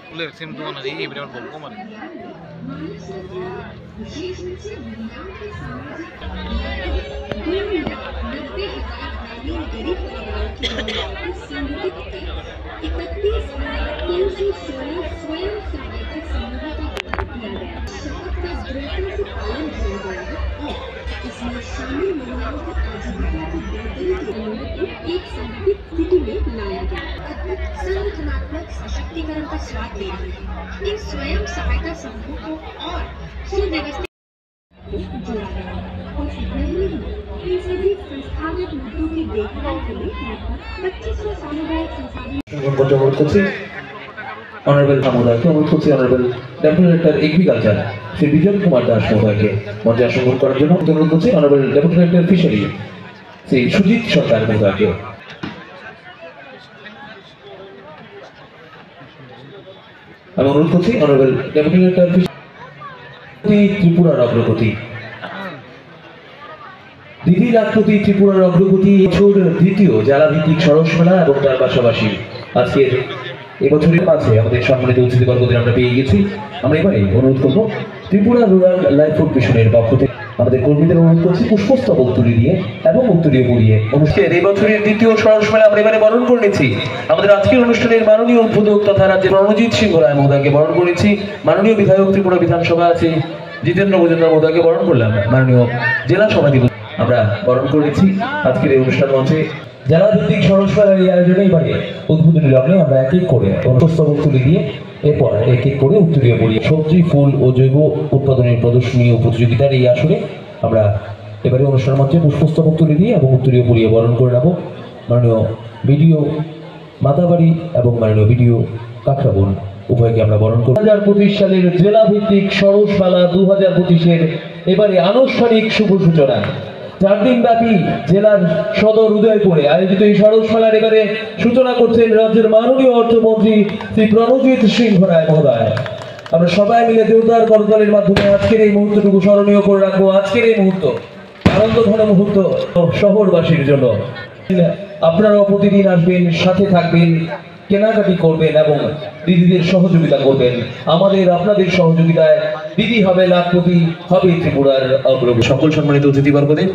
Boleh sim tuh nanti ini berapa bom koman. इसमें शामिल महिलाओं की आजीविका को बेहतरीन बनाने को एक संगठित स्थिति में लाया गया। अद्भुत संगठनात्मक सशक्तिकरण का स्वाद ले रही है। इन स्वयं सहायता समूहों को और सुव्यवस्थित जोड़ा गया और इतना ही नहीं, इन सभी संस्थागत मुद्दों की देखभाल के लिए लगभग 2500 सामुदायिक संसाधन অনারেবল সামুদায়কে অনুরোধ করছি honourable deputy director agriculture Shri Bijay Kumar Das মহোদয়কে মঞ্চে আসন করার জন্য অনুরোধ করছি honourable deputy director fishery Shri Sujit Sarkar মহোদয়কে। আমি অনুরোধ করছি অনারেবল ডেপুটি ডাইরেক্টর ফিশারি ত্রিপুরার অগ্রগতি দিদি লাখপতি ত্রিপুরার অগ্রগতি বছর দ্বিতীয় জেলাভিত্তিক সরস মেলা এবং তার পাশাপাশি আজকের এবছরের মাঝে আমাদের সম্মানিত অতিথিবর্গদের আমরা পেয়ে গেছি। আমরা এবারে অনুরোধ করবো ত্রিপুরা রুরাল লাইভলিহুড মিশনের পক্ষ থেকে আমাদের কর্মীদের অনুরোধ করছি পুষ্পস্তবক তুলে দিয়ে এবং উত্তরীয় পরিয়ে অনুষ্ঠানের এই বছরের দ্বিতীয় সরস মেলা আমরা এবারে বরণ করে নিচ্ছি। আমাদের আজকের অনুষ্ঠানের মাননীয় উদ্বোধক তথা রাজ্যের রণজিৎ সিংহ রায় মহোদয়কে বরণ করেছি। মাননীয় বিধায়ক ত্রিপুরা বিধানসভা আছে জিতেন্দ্র মজুমদার মহোদয়কে বরণ করলাম। মাননীয় জেলা সভাপতি আমরা বরণ করেছি। আজকের এই অনুষ্ঠান মঞ্চে জেলা ভিত্তিক সরস মেলার এই আয়োজনে এবারে উদ্বোধনী লগ্নে আমরা এক এক করে পুষ্পস্তবক তুলে দিয়ে এরপর এক এক করে উত্তরীয় পরিয়ে সবজি ফুল ও জৈব উৎপাদনের প্রদর্শনী ও প্রতিযোগিতার এই আসরে আমরা এবারে অনুষ্ঠান মঞ্চে পুষ্পস্তবক তুলে দিয়ে এবং উত্তরীয় পরিয়ে বরণ করে নেব মাননীয় বিডিও মাতাবাড়ি এবং মাননীয় বিডিও কাকরাবন উভয়কে আমরা বরণ করব। 2025 সালের জেলা ভিত্তিক সরস মেলা 2025-এর এবারে আনুষ্ঠানিক শুভ সূচনা। 4 দিন ব্যাপী জেলার সদর উদয়পুরে আয়োজিত এই সরস মেলার এবারে সূচনা করছেন রাজ্যের মাননীয় অর্থমন্ত্রী শ্রী রণজিৎ সিংহ রায় মহোদয়। আমরা সবাই মিলে জোরদার করতালির মাধ্যমে আজকের এই মুহূর্তটুকু স্মরণীয় করে রাখবো। আজকের এই মুহূর্ত আনন্দঘন মুহূর্ত শহরবাসীর জন্য। আপনারাও প্রতিদিন আসবেন, সাথে থাকবেন, কেনাকাটি করবেন এবং দিদিদের সহযোগিতা করবেন। আমাদের আপনাদের সহযোগিতায় দিদি হবে লাখপতি, হবে ত্রিপুরার অগ্রগতি। সকল সম্মানিত অতিথিবর্গদের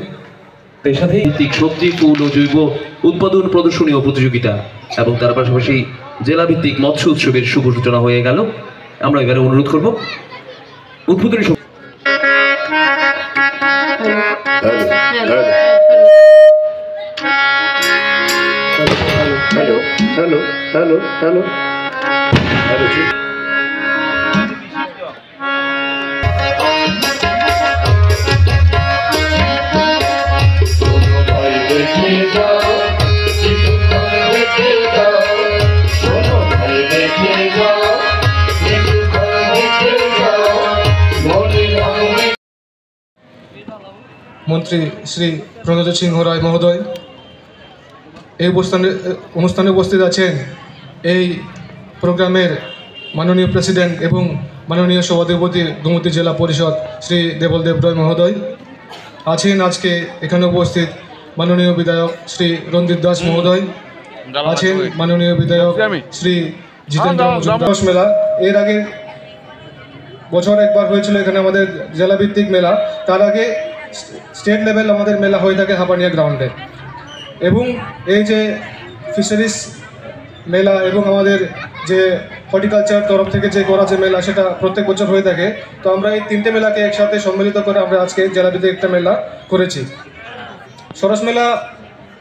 এর সাথে ভিত্তিক সবজি ফুল ও জৈব উৎপাদন প্রদর্শনী ও প্রতিযোগিতা এবং তার পাশাপাশি জেলা ভিত্তিক মৎস্য উৎসবের শুভ সূচনা হয়ে গেল। আমরা এবারে অনুরোধ করব উদ্বোধনী hello hello hello hello hello जी মন্ত্রী শ্রী রণজিৎ সিংহ রায় মহোদয় এই অনুষ্ঠানে উপস্থিত আছেন এই প্রোগ্রামের মাননীয় প্রেসিডেন্ট এবং মাননীয় সভাধিপতি গোমতী জেলা পরিষদ শ্রী দেবলদেব রয় মহোদয় আছেন। আজকে এখানে উপস্থিত মাননীয় বিধায়ক শ্রী রঞ্জিত দাস মহোদয় আছেন, মাননীয় বিধায়ক শ্রী জিতেন্দ্র মজুমদার। মেলা এর আগে বছর একবার হয়েছিল এখানে আমাদের জেলাভিত্তিক মেলা, তার আগে স্টেট লেভেল আমাদের মেলা হয়ে থাকে হাপানিয়া গ্রাউন্ডে। এবং এই যে ফিশারিজ মেলা এবং আমাদের যে হর্টিকালচার তরফ থেকে যে করা যে মেলা সেটা প্রত্যেক বছর হয়ে থাকে। তো আমরা এই তিনটে মেলাকে একসাথে সম্মিলিত করে আমরা আজকে জেলাভিত্তিক একটা মেলা করেছি। সরস মেলা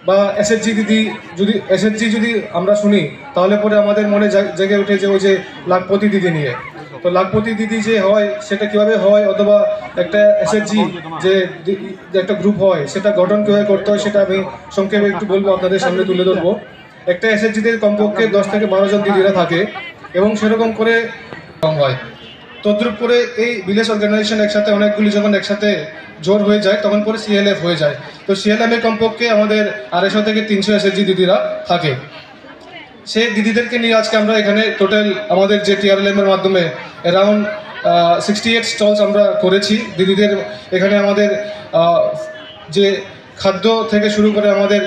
বা এসএসজি যদি আমরা শুনি তাহলে পরে আমাদের মনে জেগে ওঠে যে ওই যে লাখপতি দিদি নিয়ে। তো লাখপতি দিদি যে হয় সেটা কীভাবে হয়, অথবা একটা এসএসজি যে একটা গ্রুপ হয় সেটা গঠন কীভাবে করতে হয় সেটা আমি সংক্ষেপে একটু বলবো, আপনাদের সামনে তুলে ধরবো। একটা এসএসজিতে কমপক্ষে 10 থেকে 12 জন দিদিরা থাকে এবং সেরকম করে কম হয়। তদ্রুপ করে এই ভিলেজ অর্গানাইজেশন একসাথে অনেকগুলি যখন একসাথে জোর হয়ে যায় তখন পরে সিএলএফ হয়ে যায়। তো সিএলএফে কমপক্ষে আমাদের 250 থেকে 300 এসএসজি দিদিরা থাকে। সেই দিদিদেরকে নিয়ে আজকে আমরা এখানে টোটাল আমাদের যে টিআরএলএম এর মাধ্যমে অ্যারাউন্ড 68 স্টলস আমরা করেছি দিদিদের। এখানে আমাদের যে খাদ্য থেকে শুরু করে আমাদের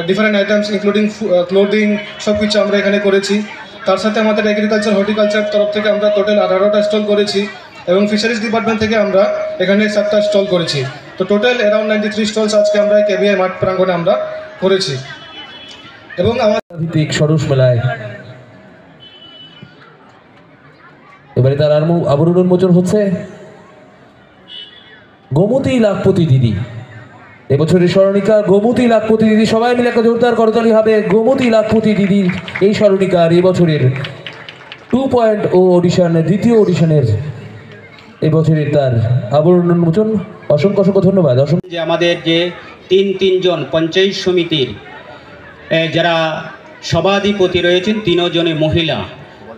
ডিফারেন্ট আইটেমস ইনক্লুডিং ক্লোদিং সব কিছু আমরা এখানে করেছি। তার সাথে আমাদের এগ্রিকালচার হর্টিকালচার তরফ থেকে আমরা টোটাল 18টা স্টল করেছি এবং ফিশারিজ ডিপার্টমেন্ট থেকে আমরা এখানে 7টা স্টল করেছি। তো টোটাল অ্যারাউন্ড 93 স্টলস আজকে আমরা কেবিআই মাঠ প্রাঙ্গণে আমরা করেছি। এবং আমাদের ভিত্তিক সরস মেলায় এবারে তার আবরণ উন্মোচন হচ্ছে গোমতী লাখপতি দিদি। এবছরের স্মরণিকা গোমতী লাখপতি দিদি। সবাই মিলে একটা জোরদার করতালি হবে গোমতী লাখপতি দিদির এই স্মরণিকার এবছরের 2.0 অডিশন, দ্বিতীয় অডিশনের এবছরের তার আবরণ উন্মোচন। অসংখ্য অসংখ্য ধন্যবাদ। যে আমাদের যে তিনজন পঞ্চায়েত সমিতির যারা সভাধিপতি রয়েছেন 3 জনে মহিলা।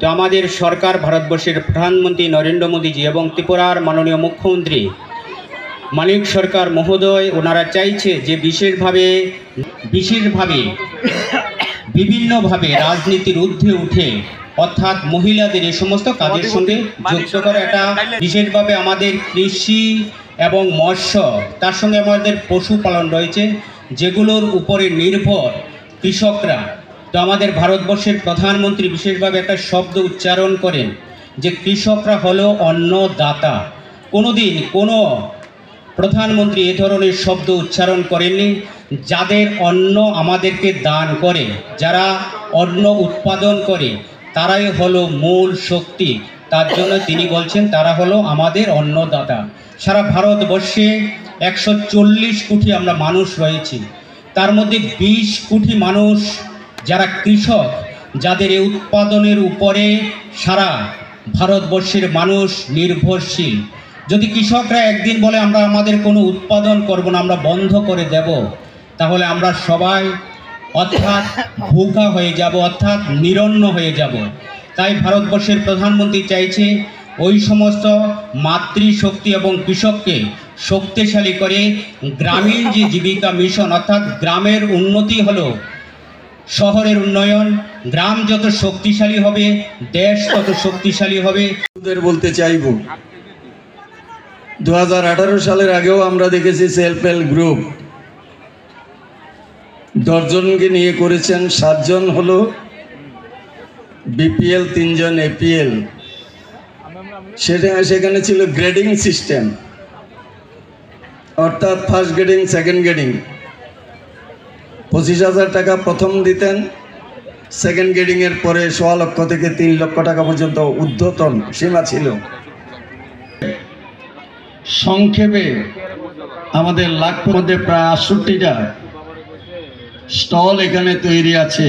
তো আমাদের সরকার ভারতবর্ষের প্রধানমন্ত্রী নরেন্দ্র মোদীজি এবং ত্রিপুরার মাননীয় মুখ্যমন্ত্রী মানিক সরকার মহোদয় ওনারা চাইছে যে বিশেষভাবে বিভিন্নভাবে রাজনীতির ঊর্ধ্বে উঠে অর্থাৎ মহিলাদের এই সমস্ত কাজের সঙ্গে যুক্ত করে। এটা বিশেষভাবে আমাদের কৃষি এবং মৎস্য, তার সঙ্গে আমাদের পশুপালন রয়েছে যেগুলোর উপরে নির্ভর কৃষকরা। তো আমাদের ভারতবর্ষের প্রধানমন্ত্রী বিশেষভাবে একটা শব্দ উচ্চারণ করেন যে কৃষকরা হলো অন্নদাতা। কোনোদিন কোনো প্রধানমন্ত্রী এ ধরনের শব্দ উচ্চারণ করেননি। যাদের অন্ন আমাদেরকে দান করে, যারা অন্ন উৎপাদন করে, তারাই হলো মূল শক্তি। তার জন্য তিনি বলছেন তারা হলো আমাদের অন্নদাতা। সারা ভারতবর্ষে 140 কোটি আমরা মানুষ রয়েছি, তার মধ্যে 20 কোটি মানুষ যারা কৃষক, যাদের এই উৎপাদনের উপরে সারা ভারতবর্ষের মানুষ নির্ভরশীল। যদি কৃষকরা একদিন বলে আমরা আমাদের কোনো উৎপাদন করব না, আমরা বন্ধ করে দেব, তাহলে আমরা সবাই অর্থাৎ ভুকা হয়ে যাব, অর্থাৎ নিরন্ন হয়ে যাব। তাই ভারতবর্ষের প্রধানমন্ত্রী চাইছে ওই সমস্ত মাতৃশক্তি এবং কৃষককে শক্তিশালী করে গ্রামীণ যে জীবিকা মিশন, অর্থাৎ গ্রামের উন্নতি হলো শহরের উন্নয়ন। গ্রাম যত শক্তিশালী হবে দেশ তত শক্তিশালী হবে। বলতে চাইব 2018 সালের আগেও আমরা দেখেছি সেলফ হেল্প গ্রুপ 10 জনকে নিয়ে করেছেন। 7 জন হলো বিপিএল, 3 জন এপিএল। সেখানে ছিল গ্রেডিং সিস্টেম, অর্থাৎ ফার্স্ট গ্রেডিং, সেকেন্ড গ্রেডিং। 25,000 টাকা প্রথম দিতেন, সেকেন্ড গ্রেডিংয়ের পরে 1.25 লক্ষ থেকে 3 লক্ষ টাকা পর্যন্ত ঊর্ধ্বতন সীমা ছিল। সংক্ষেপে আমাদের লাখের মধ্যে প্রায় 68টা স্টল এখানে তৈরি আছে।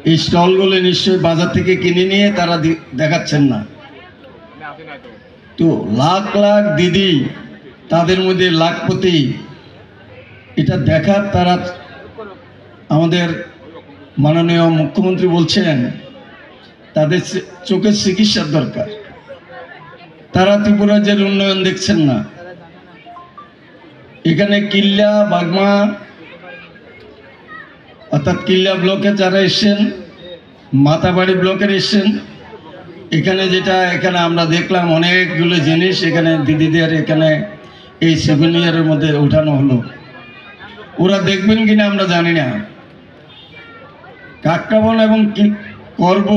এই স্টলগুলো নিশ্চয়ই বাজার থেকে কিনে নিয়ে তারা দেখাচ্ছেন না। তো লাখ লাখ দিদি, তাদের মধ্যে লাখপতি, এটা দেখার তারা আমাদের মাননীয় মুখ্যমন্ত্রী বলছেন তাদের চোখের চিকিৎসার দরকার। তারা ত্রিপুরা রাজ্যের উন্নয়ন দেখছেন না। এখানে কিল্লা, বাগমা অর্থাৎ কিল্লা ব্লকে যারা এসছেন, মাতাবাড়ি ব্লকের এসছেন, এখানে এখানে আমরা দেখলাম অনেকগুলো জিনিস এখানে দিদিদের এখানে এই সেমিনারের মধ্যে উঠানো হলো। ওরা দেখবেন কিনা আমরা জানি না। কাকরাবন এবং করব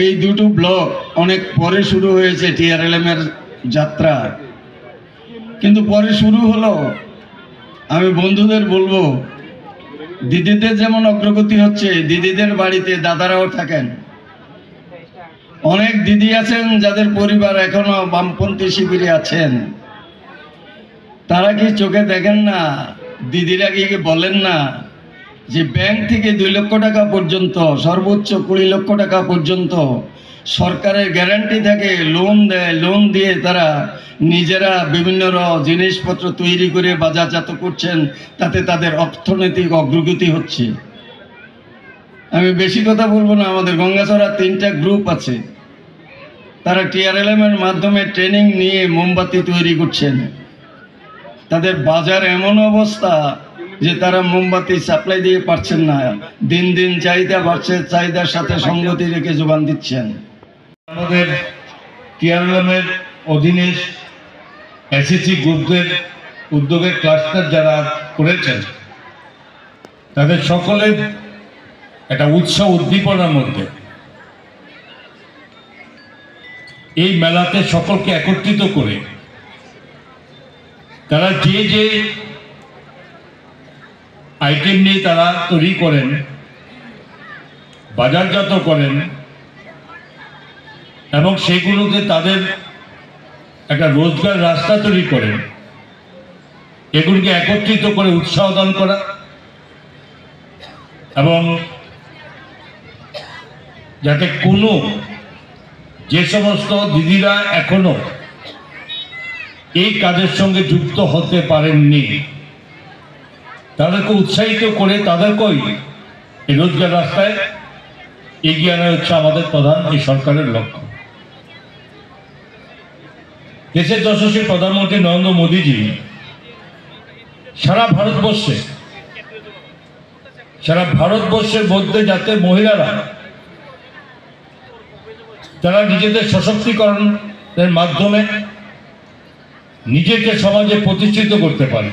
এই দুটো ব্লক অনেক পরে শুরু হয়েছে টিআরএলএম এর যাত্রা, কিন্তু পরে শুরু হলো। আমি বন্ধুদের বলবো, দিদিদের যেমন অগ্রগতি হচ্ছে, দিদিদের বাড়িতে দাদারাও থাকেন। অনেক দিদি আছেন যাদের পরিবার এখনো বামপন্থী শিবিরে আছেন। তারা কি চোখে দেখেন না? দিদিরা কি বলেন না যে ব্যাংক থেকে 2 লক্ষ টাকা পর্যন্ত, সর্বোচ্চ 20 লক্ষ টাকা পর্যন্ত সরকারের গ্যারান্টি থাকে, লোন দেয়। লোন দিয়ে তারা নিজেরা বিভিন্ন জিনিসপত্র তৈরি করে বাজারজাত করছেন, তাতে তাদের অর্থনৈতিক অগ্রগতি হচ্ছে। আমি বেশি কথা বলবো না। আমাদের গঙ্গাছড়া 3টা গ্রুপ আছে, তারা TRLM এর মাধ্যমে ট্রেনিং নিয়ে মোমবাতি তৈরি করছেন। তাদের বাজার এমন অবস্থা যে তারা মোমবাতি সাপ্লাই দিয়ে পারছেন না। দিন দিন চাহিদা বাড়ছে, চাহিদার সাথে সঙ্গতি রেখে যোগান দিচ্ছেন। আমাদের TRLM এর অধীনে SHG গ্রুপদের উদ্যোগে ক্লাস্টার যারা করেছেন তাদের সকলের একটা উৎসাহ উদ্দীপনার মধ্যে এই মেলাতে সকলকে একত্রিত করে তারা যে যে আইটেম নিয়ে তারা তৈরি করেন, বাজারজাত করেন এবং সেগুলোকে তাদের একটা রোজগার রাস্তা তৈরি করেন, এগুলিকে একত্রিত করে উৎসাহ দান করা এবং যাতে কোনো যে সমস্ত দিদিরা এখনো এই কাজের সঙ্গে যুক্ত হতে পারেননি তাদেরকে উৎসাহিত করে তাদেরকেই এই রোজগার রাস্তায় এগিয়ে আনা হচ্ছে আমাদের প্রধান এই সরকারের লক্ষ্য। দেশের যশস্বী প্রধানমন্ত্রী নরেন্দ্র মোদীজি সারা ভারতবর্ষের মধ্যে যাতে মহিলারা যারা নিজেদের সশক্তিকরণের মাধ্যমে নিজেকে সমাজে প্রতিষ্ঠিত করতে পারে,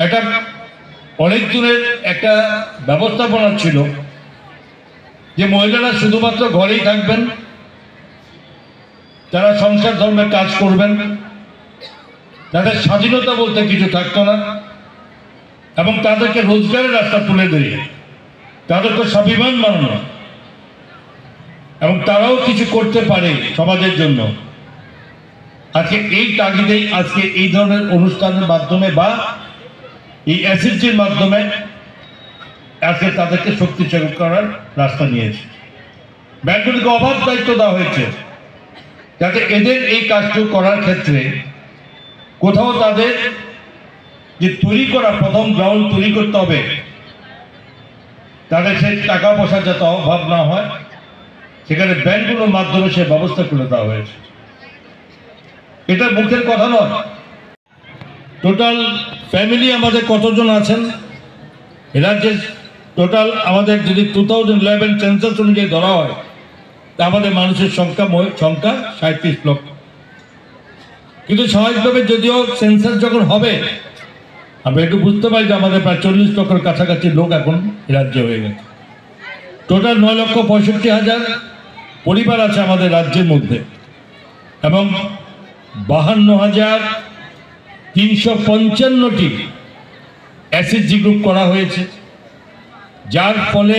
এটা অনেক দূরের একটা ব্যবস্থাপনা ছিল যে মহিলারা শুধুমাত্র ঘরেই থাকবেন, তারা সংসার ধর্মে কাজ করবেন, তাদের স্বাধীনতা বলতে কিছু থাকতো না এবং তাদেরকে রোজগারের রাস্তা তুলে দিয়ে তাদেরকে স্বাভিমান বানানো এবং তারাও কিছু করতে পারে সমাজের জন্য। আজকে এই তাগিদেই আজকে এই ধরনের অনুষ্ঠানের মাধ্যমে বা এই SHGর মাধ্যমে আজকে তাদেরকে শক্তিশালী করার রাস্তা নিয়েছে। ব্যাংকগুলিকে অবাধ দায়িত্ব দেওয়া হয়েছে যাতে এদের এই কাজটুকু করার ক্ষেত্রে কোথাও তাদের যে তৈরি করা প্রথম গ্রাউন্ড তৈরি করতে হবে, তাদের সেই টাকা পয়সার যাতে অভাব না হয় সেখানে ব্যাংকগুলোর মাধ্যমে সে ব্যবস্থা করে দেওয়া হয়েছে। এটা মুখের কথা নয়। টোটাল ফ্যামিলি আমাদের কতজন আছেন রাজ্যে? টোটাল আমাদের যদি 2011 সেন্সাস অনুযায়ী ধরা হয় তা আমাদের মানুষের সংখ্যা 37 লক্ষ। কিন্তু স্বাভাবিকভাবে যদিও সেন্সাস যখন হবে আমরা একটু বুঝতে পারি যে আমাদের প্রায় 40 লক্ষের কাছাকাছি লোক এখন রাজ্যে হয়ে গেছে। টোটাল 9,65,000 পরিবার আছে আমাদের রাজ্যের মধ্যে এবং 52,355টি SHG গ্রুপ করা হয়েছে, যার ফলে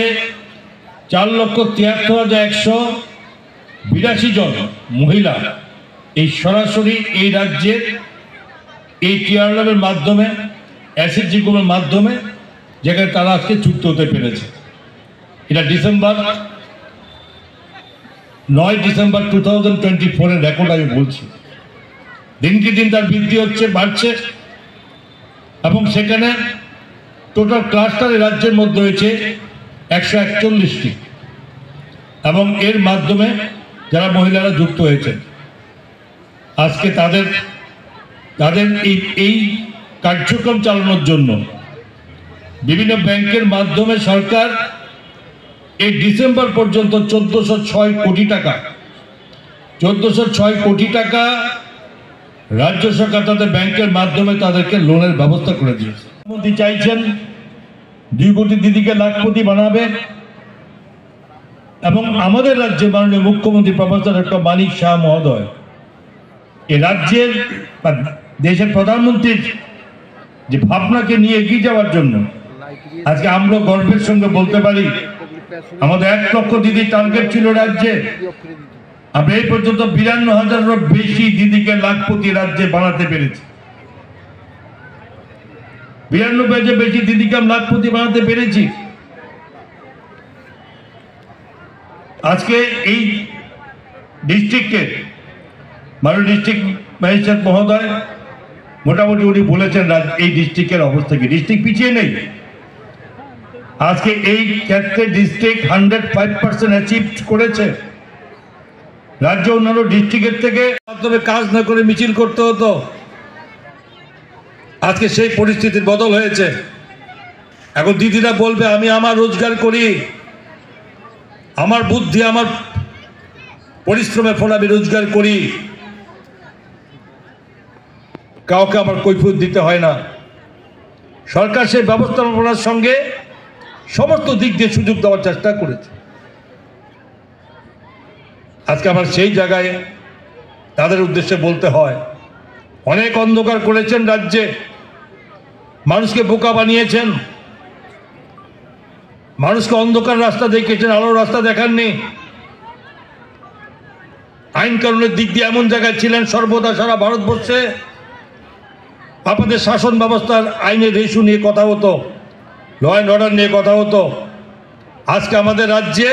4,73,182 জন মহিলা এই সরাসরি এই রাজ্যের এই TRLM এর মাধ্যমে SHG গ্রুপের মাধ্যমে যেখানে তারা আজকে যুক্ত হতে পেরেছে। এটা 9 ডিসেম্বর 2024 রেকর্ড আমি বলছি। দিনকে দিন তার বৃদ্ধি হচ্ছে, বাড়ছে এবং সেখানে টোটাল ক্লাস্টার রাজ্যের মধ্যে হয়েছে 141টি এবং এর মাধ্যমে যারা মহিলারা যুক্ত হয়েছেন আজকে তাদের এই কার্যক্রম চালানোর জন্য বিভিন্ন ব্যাংকের মাধ্যমে সরকার এই ডিসেম্বর পর্যন্ত 1406 কোটি টাকা রাজ্য সরকার তাদের ব্যাংকের মাধ্যমে তাদেরকে লোনের ব্যবস্থা করে দিয়েছে। মুখ্যমন্ত্রী চাইছেন 2 কোটি দিদিকে লাখপতি বানাবে এবং আমাদের রাজ্যে মাননীয় মুখ্যমন্ত্রী প্রফেসর ডক্টর মানিক শাহ মহোদয় এ রাজ্যের বা দেশের প্রধানমন্ত্রীর যে ভাবনাকে নিয়ে এগিয়ে যাওয়ার জন্য আজকে আমরা গর্বের সঙ্গে বলতে পারি আমাদের 1 লক্ষ দিদি টার্গেট ছিল রাজ্যে, আমরা এই পর্যন্ত 52,000-এরও বেশি দিদিকে লাখপতি রাজ্যে বানাতে পেরেছি। 92 বেশি দিদিকে আমরা লাখপতি বানাতে পেরেছি। আজকে এই ডিস্ট্রিক্টে মাননীয় ডিস্ট্রিক্ট ম্যাজিস্ট্রেট মহোদয় মোটামুটি উনি বলেছেন এই ডিস্ট্রিক্টের অবস্থা কি, ডিস্ট্রিক্ট পিছিয়ে নেই। আজকে এই ক্ষেত্রে ডিস্ট্রিক্ট 105% অ্যাচিভ করেছে রাজ্য অন্যান্য ডিস্ট্রিক্টের থেকে মাধ্যমে কাজ না করে মিছিল করতে হতো। আজকে সেই পরিস্থিতির বদল হয়েছে। এখন দিদিরা বলবে আমি আমার রোজগার করি, আমার বুদ্ধি আমার পরিশ্রমের ফলে আমি রোজগার করি, কাউকে আমার কৈফিয়ত দিতে হয় না। সরকার সেই ব্যবস্থাপনার সঙ্গে সমস্ত দিক দিয়ে সুযোগ দেওয়ার চেষ্টা করেছে। আজকে আমার সেই জায়গায় তাদের উদ্দেশ্যে বলতে হয়, অনেক অন্ধকার করেছেন রাজ্যে, মানুষকে বোকা বানিয়েছেন, মানুষকে অন্ধকার রাস্তা দেখিয়েছেন, আলোর রাস্তা দেখাননি। আইন কানুনের দিক দিয়ে এমন জায়গায় ছিলেন সর্বদা সারা ভারতবর্ষে আপনাদের শাসন ব্যবস্থার আইনের রেশু নিয়ে কথা হতো, ল অ্যান্ড অর্ডার নিয়ে কথা হতো। আজকে আমাদের রাজ্যে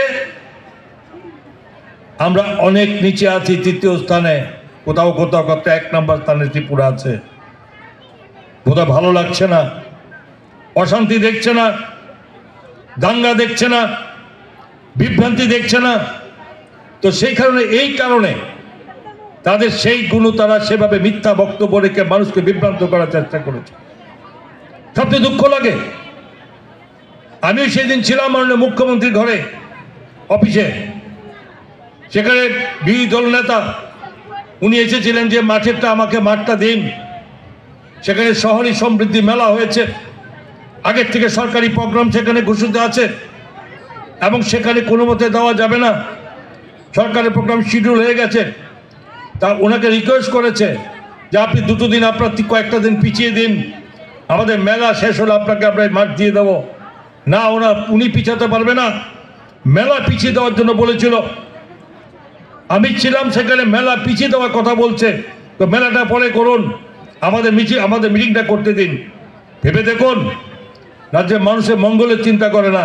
আমরা অনেক নিচে আছি, তৃতীয় স্থানে, কোথাও কোথাও কত 1 নম্বর স্থানে ত্রিপুরা আছে। বোধহয় ভালো লাগছে না, অশান্তি দেখছে না, দাঙ্গা দেখছে না, বিভ্রান্তি দেখছে না। তো সেই কারণে এই কারণে তাদের সেই গুণ, তারা সেভাবে মিথ্যা বক্তব্য রেখে মানুষকে বিভ্রান্ত করার চেষ্টা করেছে। সবচেয়ে দুঃখ লাগে, আমিও সেদিন ছিলাম মাননীয় মুখ্যমন্ত্রীর ঘরে অফিসে, সেখানে বিরোধী দল নেতা উনি এসেছিলেন যে মাঠেরটা আমাকে মাঠটা দিন। সেখানে শহরী সমৃদ্ধি মেলা হয়েছে, আগের থেকে সরকারি প্রোগ্রাম সেখানে ঘোষিত আছে এবং সেখানে কোনো মতে দেওয়া যাবে না, সরকারের প্রোগ্রাম শিডিউল হয়ে গেছে। তা ওনাকে রিকোয়েস্ট করেছে যে আপনি 2 দিন আপনার কয়েকটা দিন পিছিয়ে দিন, আমাদের মেলা শেষ হলে আপনাকে আমরা মাঠ দিয়ে দেবো। না, উনি পিছাতে পারবে না, মেলা পিছিয়ে দেওয়ার জন্য বলেছিল। আমি ছিলাম সেখানে, মেলা পিছিয়ে দেওয়ার কথা বলছে, তো মেলাটা পরে করুন, আমাদের মিটিংটা করতে দিন। ভেবে দেখুন, রাজ্যের মানুষের মঙ্গলের চিন্তা করে না,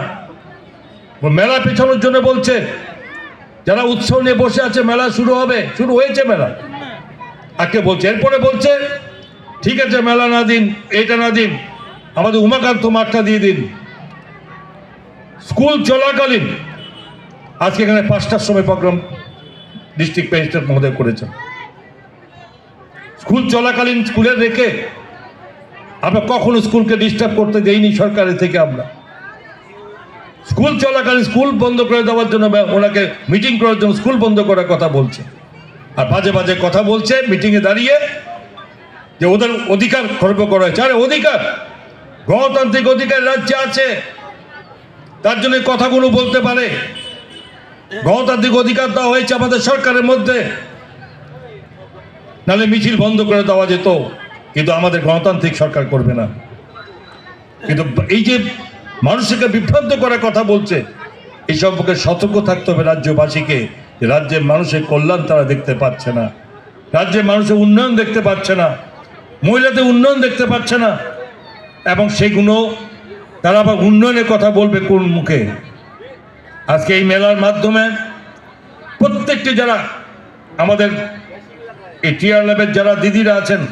মেলা পেছানোর জন্য বলছে। যারা উৎসব নিয়ে বসে আছে, মেলা শুরু হবে, শুরু হয়েছে মেলা, আজকে বলছে, এরপরে বলছে ঠিক আছে মেলা না দিন, এটা না দিন, আমাদের উমাকান্ত মাঠটা দিয়ে দিন। স্কুল চলাকালীন আজকে এখানে 5টার সময় প্রোগ্রাম ডিস্ট্রিক্ট ম্যাজিস্ট্রেট মহোদয় করেছেন। স্কুল চলাকালীন স্কুলে রেখে আমরা কখনো স্কুলকে ডিস্টার্ব করতে দেইনি সরকারের থেকে। আমরা স্কুল চলাকালীন স্কুল বন্ধ করে দেওয়ার জন্য, ওনাকে মিটিং করার জন্য স্কুল বন্ধ করার কথা বলছে, আর বাজে বাজে কথা বলছে মিটিংয়ে দাঁড়িয়ে যে ওদের অধিকার খর্ব করা হয়েছে। আরে অধিকার, গণতান্ত্রিক অধিকার রাজ্যে আছে, তার জন্য কথাগুলো বলতে পারে। গণতান্ত্রিক অধিকার দেওয়া হয়েছে আমাদের সরকারের মধ্যে, নাহলে মিছিল বন্ধ করে দেওয়া যেত, কিন্তু আমাদের গণতান্ত্রিক সরকার করবে না। কিন্তু এই যে মানুষকে বিভ্রান্ত করার কথা বলছে, এই সম্পর্কে সতর্ক থাকতে হবে রাজ্যবাসীকে, যে রাজ্যের মানুষের কল্যাণ তারা দেখতে পাচ্ছে না, রাজ্যের মানুষের উন্নয়ন দেখতে পাচ্ছে না, মহিলাদের উন্নয়ন দেখতে পাচ্ছে না, এবং সেইগুলো তারা আবার উন্নয়নের কথা বলবে কোন মুখে? আজকে এই মেলার মাধ্যমে প্রত্যেকটি যারা আমাদের এই টিআর ল্যাবের যারা দিদিরা আছেন,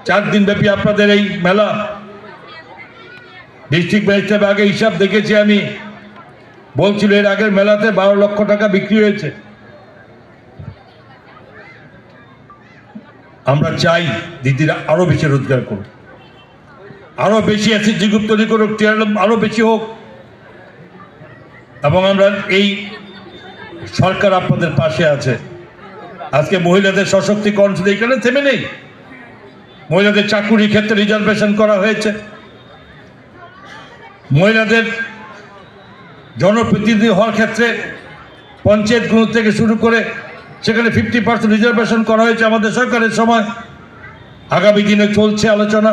4 দিন ব্যাপী আপনাদের এই মেলা, ডিস্ট্রিক্ট ম্যাজিস্ট্রেট আগে হিসাব দেখেছি আমি, বলছিল এর আগের মেলাতে 12 লক্ষ টাকা বিক্রি হয়েছে। আমরা চাই দিদিরা আরো বেশি রোজগার করুক, আরো বেশি এসএসজি গ্রুপ তৈরি করুক, টিআর ল্যাব আরো বেশি হোক, এবং আমরা এই সরকার আপনাদের পাশে আছে। আজকে মহিলাদের সশক্তিকরণ শুধু এখানে থেমে নেই, মহিলাদের চাকুরির ক্ষেত্রে রিজার্ভেশন করা হয়েছে, মহিলাদের জনপ্রতিনিধি হওয়ার ক্ষেত্রে পঞ্চায়েতগুলো থেকে শুরু করে সেখানে 50% রিজার্ভেশন করা হয়েছে আমাদের সরকারের সময়। আগামী দিনে চলছে আলোচনা,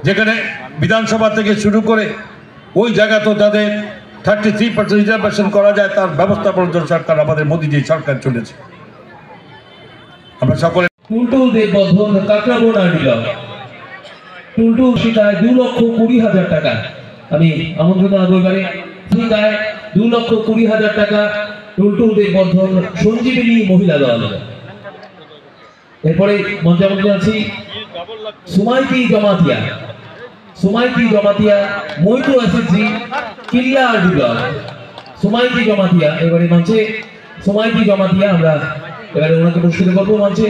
যেখানে বিধানসভা থেকে শুরু করে ওই জায়গাতেও তাদের 33% রিজার্ভেশন করা যায়, তার ব্যবস্থাপনার জন্য সরকার, আমাদের মোদীজি সরকার চলেছে। আমরা সকলে টুলটুল দেববর্ধন কাকরাবোনা নিলাম, টুলটুল শিকায় 2,20,000 টাকা। আমি আমন্ত্রণ আগরবারে শিকায় 2,20,000 টাকা টুলটুল দেববর্ধন সঞ্জীবিনী মহিলা দল। এরপরে মঞ্চে আছি সুমাইতি জমাতিয়া মৈত্র এসএসজি কিল্লা ডিব্লক। সুমাইতি জমাতিয়া এবারে মঞ্চে সময়টি জমা দিয়ে আমরা এবারে ওনাকে পুরস্কৃত করবো। মঞ্চে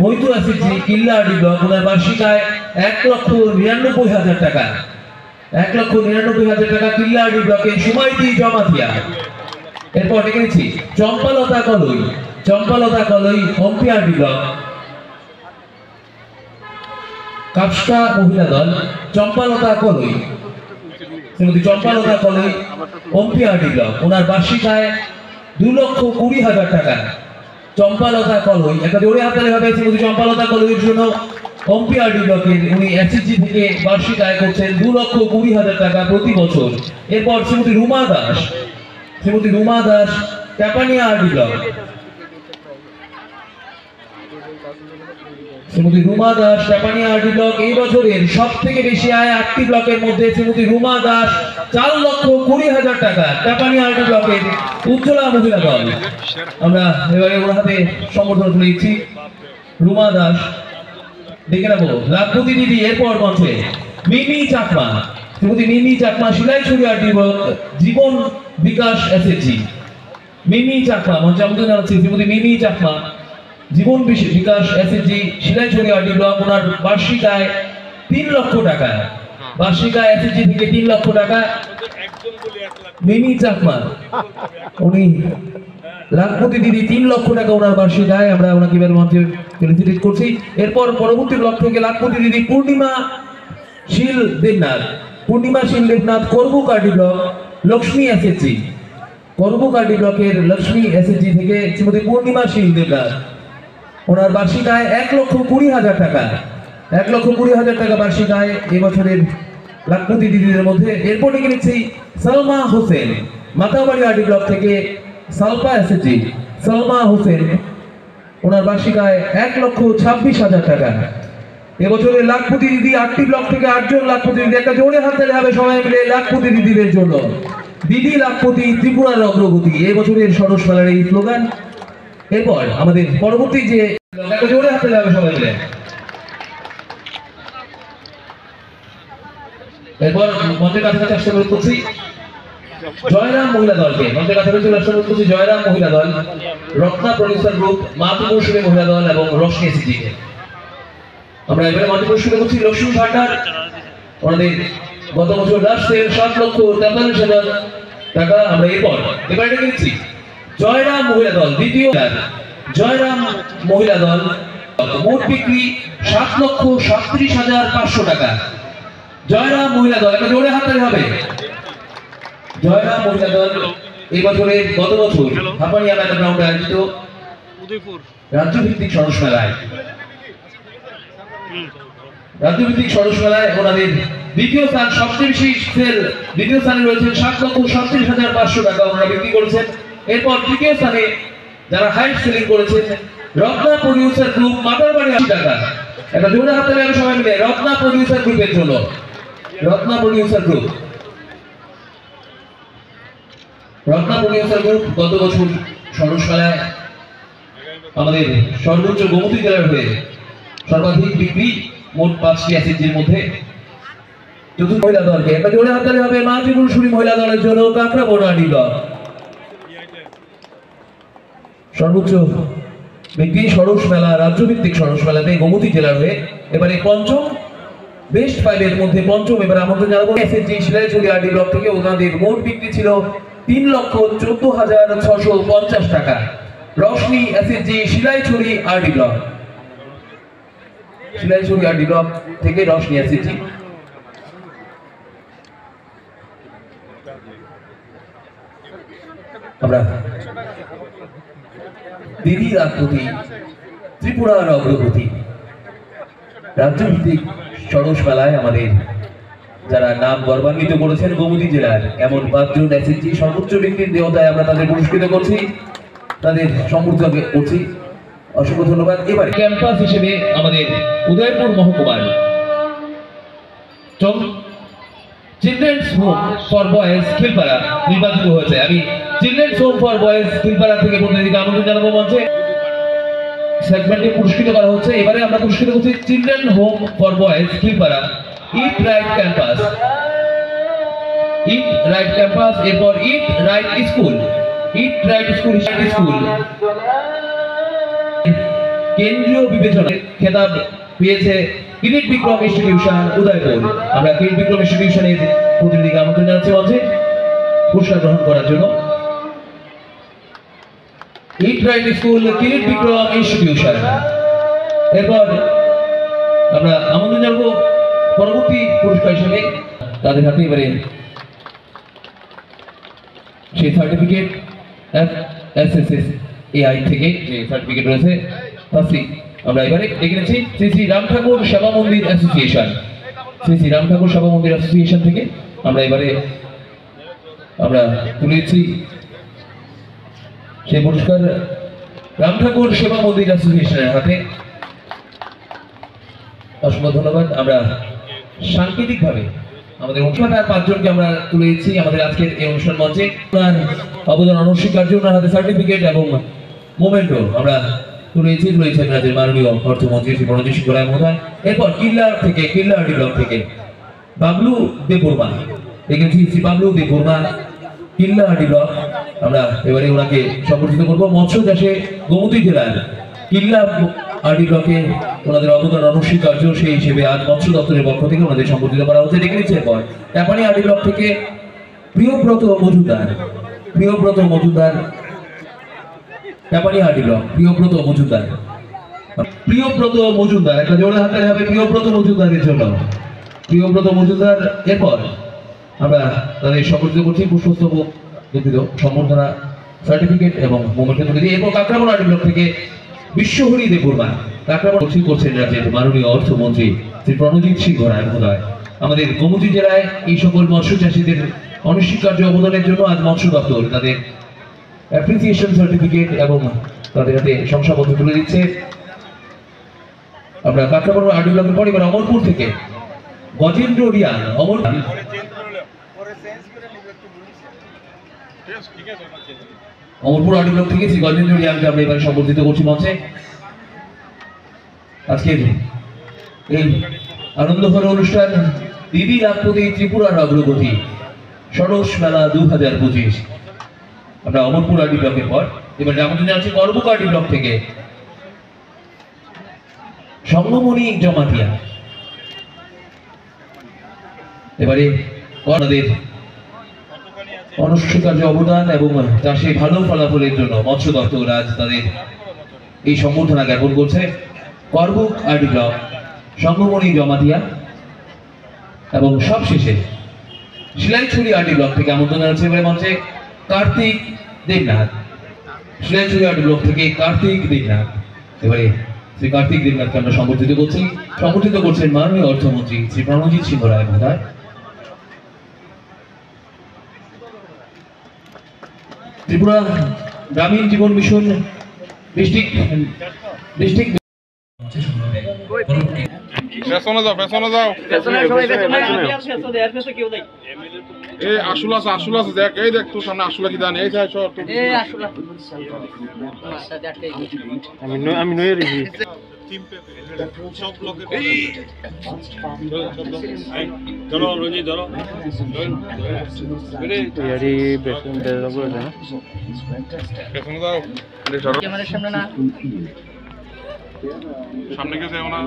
মৈতু আসিছি কিল্লাহাটি ব্লক, ওনার বার্ষিক আয় 1,99,000 টাকা। 1,99,000 টাকা কিল্লাহাটি ব্লকে সময়টি জমা দিয়া। এরপর দেখেছি চম্পালতা কলই হম্পিহাটি ব্লক, কাপসা মহিলা দল চম্পালতা কলই, শ্রীমতী চম্পালতা কলই হম্পিহাটি ব্লক, ওনার বার্ষিক আয় 2,20,000 টাকা। চম্পালতা কলই, একটা জোরে হাততালি হবে শ্রীমতী চম্পালতা কলইয়ের জন্য। হম্পিহাটি ব্লকের উনি এসএসজি থেকে বার্ষিক আয় করছেন 2,20,000 টাকা প্রতি বছর। এরপর শ্রীমতী রুমা দাস ট্যাপানিয়াহাটি ব্লক, শ্রীমতী রুমা দাস ট্যাপানিয়াহাটি ব্লক এই বছরের সব থেকে বেশি আয় 8টি ব্লকের মধ্যে শ্রীমতী রুমা দাস 4,20,000 টাকা ট্যাপানিয়াহাটি ব্লকের উজ্জ্বলা মহিলা দল। আমরা এবারে ওর হাতে সম্বর্ধনা তুলে দিচ্ছি। রুমা দাস দেখে নেবো লাখপতি দিদি। এরপর মঞ্চে মিমি চাকমা, শ্রীমতী মিমি চাকমা শিলাইছড়িয়াহাটি ব্লক জীবন বিকাশ এসএসজি। মিমি চাকমা মঞ্চে আমন্ত্রণ জানাচ্ছি শ্রীমতী মিমি চাকমা, জীবন বিকাশ এসএসজি শিলাইছড়িয়াহাটি ব্লক, ওনার বার্ষিক আয় 3 লক্ষ টাকা। বার্ষিক আয় এসএসজি থেকে 3 লক্ষ টাকা। মিমি চাকমা উনি লাখপতি দিদি 3 লক্ষ টাকা ওনার বার্ষিক আয়। আমরা ওনাকে এবার মঞ্চে ফেলিসিটেট করছি। এরপর পরবর্তী ব্লক থেকে লাখপতি দিদি পূর্ণিমা শীল দেবনাথ করবুকাটি ব্লক লক্ষ্মী এসএসজি, করবুকাটি ব্লকের লক্ষ্মী এসএসজি থেকে শ্রীমতী পূর্ণিমা শীল দেবনাথ, ওনার বার্ষিক আয় 1,20,000 টাকা। 1,20,000 টাকা বার্ষিক আয় এবছরের লাখপতি দিদিদের মধ্যে। এরপর ডেকে নিচ্ছি সালমা হোসেন, মাতাবাড়িহাটি ব্লক থেকে সালপা এসএসজি সালমা হোসেন, ওনার বার্ষিক আয় 1,26,000 টাকা। এবছরের লাখপতি দিদি 8টি ব্লক থেকে 8 জন লাখপতি দিদি। একটা জোরে হাততালি হবে সবাই মিলে লাখপতি দিদিদের জন্য। দিদি লাখপতি ত্রিপুরার অগ্রগতি এবছরের সরস মেলার এই স্লোগান। এরপর আমাদের পরবর্তী যে একটা জোরে হাততালি হবে সবাই মিলে। এরপর মঞ্চের কাছাকাছি আসতে অনুরোধ করছি জয়রাম মহিলা দলকে। মঞ্চের কাছাকাছি আসতে অনুরোধ করছি জয়রাম মহিলা দল, রত্না প্রডিউসার গ্রুপ, মাতৃমৌসুমী মহিলা দল এবং রশ্মি এসএসজিকে। আমরা এবারে মঞ্চে পুরস্কৃত করছি লক্ষ্মী ভান্ডার, ওনাদের গত বছর রাষ্ট্রের 7,43,000 টাকা। আমরা এবারে ডেকে নিচ্ছি জয়রাম মহিলা দল, দ্বিতীয় জয়রাম মহিলা দল, মোট বিক্রি 7,37,500 টাকা। জয়রাম মহিলা দল, একটা জোরে হাততালি হবে। জয়রাম মহিলা দল এই বছরের গত বছর হাপানিয়া মেলা গ্রাউন্ডে আয়োজিত রাজ্যভিত্তিক সরস মেলায় ওনাদের দ্বিতীয় স্থান, সবচেয়ে বেশি সেল দ্বিতীয় স্থানে রয়েছে 7,37,500 টাকা ওনারা বিক্রি করেছেন। এরপর তৃতীয় স্থানে যারা হাইট সেলিং করেছেন রত্না প্রডিউসার গ্রুপ, মাতারবাড়ি 80 টাকা। একটা জোরে হাততালি হবে সবাই মিলে রত্না প্রডিউসার গ্রুপের জন্য। রত্না প্রডিউসার গ্রুপ গত বছর সরস মেলায় আমাদের সর্বোচ্চ গোমতী জেলার হয়ে সর্বাধিক বিক্রি, মোট 5টি এসএসজির মধ্যে। চতুর্থ মহিলা দলকে একটা জোরে হাততালি হবে মাতৃপুরুষী মহিলা দলের জন্য, কাঁকড়াবোনাহাটি ব্লক। সর্বোচ্চ বিক্রি সরস মেলা, রাজ্যভিত্তিক সরস মেলাতে গোমতী জেলার হয়ে এবারে পঞ্চম, বেস্ট 5 এর মধ্যে পঞ্চম। এবার আমন্ত্রণ জানাবো এসএসজি শিলাইছড়িয়াহাটি ব্লক থেকে। ওনাদের মোট বিক্রি ছিল 3,14,650 টাকা। রশ্মি এসএসজি শিলাইছড়িয়াহাটি ব্লক, শিলাইছড়িয়াহাটি ব্লক থেকে রশ্মি এসএসজি। আমরা দিদি লাখপতি ত্রিপুরার অগ্রগতি রাজ্যভিত্তিক সরস মেলায় আমাদের যারা নাম গর্বান্বিত করেছেন গোমতী জেলার এমন 5 জন এসএসজি সর্বোচ্চ বিক্রির দেওতায় আমরা তাদের পুরস্কৃত করছি, তাদের সম্বর্ধনা করছি। অসংখ্য ধন্যবাদ। এবার ক্যাম্পাস হিসেবে আমাদের উদয়পুর মহকুমার children's home for boys Khilpara নির্বাচিত হয়েছে। আমি children's home for boys Khilpara থেকে প্রতিনিধিকে আমন্ত্রণ জানাবো মঞ্চে। সেগমেন্টে পুরস্কৃত করা হচ্ছে। এবারে আমরা পুরস্কৃত করছি children home for boys Khilpara, eat right campus, এরপর eat right school, eat right school কেন্দ্রীয় বিবেচনায় খেতাব পেয়েছে কিরিট বিক্রম ইনস্টিটিউশন উদয়পুর। আমরা কিরিট বিক্রম ইনস্টিটিউশনের প্রতিনিধিকে আমন্ত্রণ জানাচ্ছি মঞ্চে পুরস্কার গ্রহণ করার জন্য। Eat right school Kirit Bikram institution. এরপর আমরা আমন্ত্রণ জানাবো পরবর্তী পুরস্কার হিসেবে তাদের হাতে এবারে সেই সার্টিফিকেট FSSAI থেকে যে সার্টিফিকেট রয়েছে তাসি আমরা এবারে ডেকে নিচ্ছি শ্রী শ্রী রাম ঠাকুর সেবা মন্দির অ্যাসোসিয়েশন। শ্রী শ্রী রাম ঠাকুর সেবা মন্দির অ্যাসোসিয়েশন থেকে আমরা এবারে তুলে দিচ্ছি সেই পুরস্কার রাম ঠাকুর সেবা মন্দির অ্যাসোসিয়েশনের হাতে। অসংখ্য ধন্যবাদ। আমরা সাংকেতিকভাবে আমাদের অনুষ্ঠান আর 5 জনকে আমরা তুলে দিচ্ছি আমাদের আজকের এই অনুষ্ঠান মঞ্চে। অবদান অনস্বীকার্য, ওনার হাতে সার্টিফিকেট এবং মোমেন্টো আমরা তুলেছেন রাজ্যের মাননীয় অর্থমন্ত্রী শ্রী প্রণজিৎ সিংহ রায় মহোদয়। এরপর কিল্লাহাটি ব্লক থেকে বাবলু দেববর্মা, দেখেছি শ্রী বাবলু দেববর্মা কিল্লাহাটি ব্লক। আমরা এবারে ওনাকে সম্বর্ধিত করবো। মৎস্য চাষে গোমতী জেলার কিল্লাহাটি ব্লকে ওনাদের অবদান অনস্বীকার্য, সেই হিসেবে আজ মৎস্য দপ্তরের পক্ষ থেকে ওনাদের সম্বর্ধিত করা হচ্ছে। দেখে নিচ্ছে এরপর ট্যাপানিহাটি ব্লক থেকে প্রিয়ব্রত মজুমদার ট্যাপানিহাটি ব্লক প্রিয়ব্রত মজুমদার একটা জোরে হাতে হবে প্রিয়ব্রত মজুমদারের জন্য। প্রিয়ব্রত মজুমদার। এরপর আমরা তাদের সম্বর্ধিত করছি পুষ্পস্তবক সম্বর্ধনা সার্টিফিকেট এবং মোমেন্টো তুলে দিই। এরপর কাকরাবনাহাটি ব্লক থেকে বিশ্বহরি দেববর্মা করছেন রাজ্যের মাননীয় অর্থমন্ত্রী শ্রী প্রণজিৎ সিংহ রায় মহোদয়। আমাদের গোমতী জেলায় এই সকল মৎস্য চাষীদের অনস্বীকার্য অবদানের জন্য আজ মৎস্য দপ্তর তাদের অ্যাপ্রিসিয়েশন সার্টিফিকেট এবং তাদের হাতে শংসাপত্র তুলে দিচ্ছে। আমরা কাকরাবনা আরডি ব্লকের পর এবার অমরপুর থেকে গজেন্দ্র রিয়ান অমরপুর আরডি ব্লক থেকে শ্রী গজেন্দ্র রিয়ানকে আমরা এবার সম্বর্ধিত করছি মঞ্চে। আজকের এই আনন্দঘন অনুষ্ঠান দিদি লাখপতি ত্রিপুরার অগ্রগতি সরস মেলা 2025। আমরা অমরপুর আরডি ব্লকের পর এবারে আমাদের জানাচ্ছি করবুক আরডি ব্লক থেকে সঙ্গমণি জমাতিয়া। এবারে আমাদের অনস্বীকার্য অবদান এবং চাষে ভালো ফলাফলের জন্য মৎস্য দপ্তর আজ তাদের এই সম্বর্ধনা জ্ঞাপন করছে। করবুক আরডি ব্লক, সঙ্গমণি জমাতিয়া এবং সবশেষে শিলাইছড়ি আরডি ব্লক থেকে আমন্ত্রণ জানাচ্ছে এবারে মঞ্চে কার্তিক দেবনাথ। শিলাইছড়ি আরডি ব্লক থেকে কার্তিক দেবনাথ। এবারে শ্রী কার্তিক দেবনাথকে আমরা সম্বর্ধিত করছেন মাননীয় অর্থমন্ত্রী শ্রী প্রণজিৎ সিংহ রায় মহোদয়। ত্রিপুরা গ্রামীণ জীবন মিশন ডিস্ট্রিক্ট পেছনে যাও এই আসল আছে দেখ, এই দেখ তোর সামনে আসলে কি জানি এই যাই সর আমি নয়ে রেখি সব লোকের ধরো রঞ্জি ধরো ইয়ারি পেছনে যাও ক্যামেরার সামনে না সামনে কে যাও না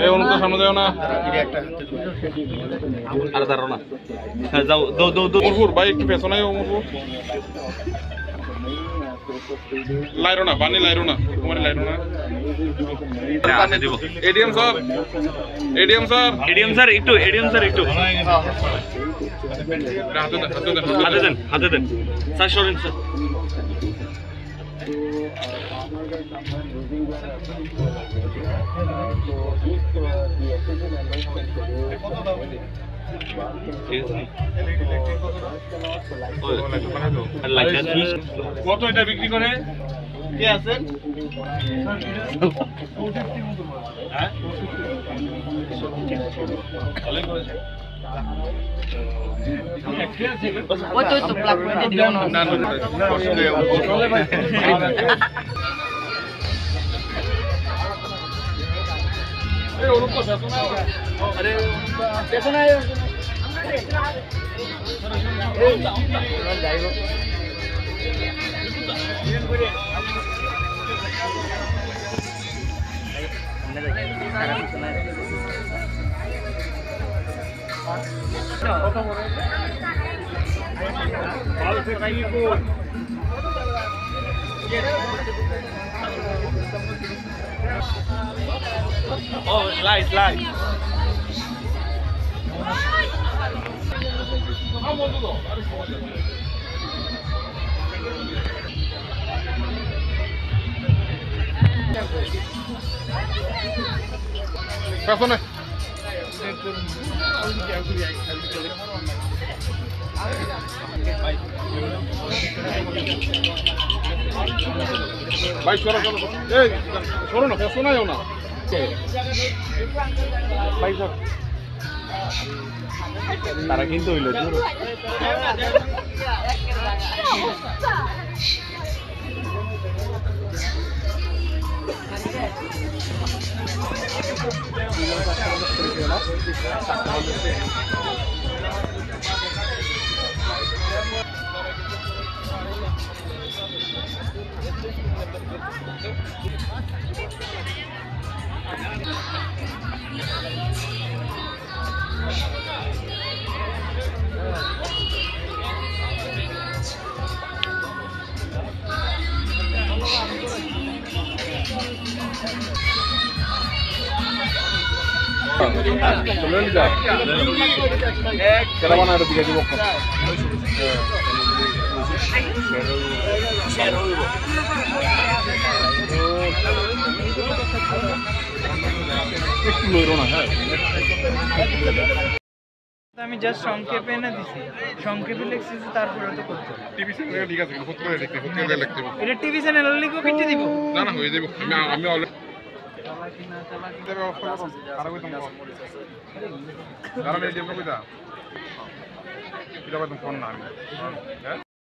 এই অনুত সামনে যাও না আর দাঁড়াও না হ্যাঁ যাও দো মুরপুর ভাই একটু পেছনে আয় মুরপুর লাইরো না পানি লাইরো না তোমার লাইরো না আসে দিব এডিএম স্যার একটু হাতে দেন স্যার সরেন স্যার কত এটা বিক্রি করে কে আছেন Oh, slide. পেছনে ভাই সরো এই সরো না পেছনে যাও না ভাই সর তারা কিন্তু হইলো আমি জাস্ট সংক্ষেপে এনে দিছি, সংক্ষেপে লিখছি তারপরে তো করতে টিভি চ্যানেলে ঠিক আছে ফটো করে লিখতে হবে এটা টিভি চ্যানেল লিখে কেটে দিব না না হয়ে যাবে আমি অলরেডি দেবে অফ করব আর কইতাম কারণ এই যে কইতা এটা বাদ ফোন না আমি হ্যাঁ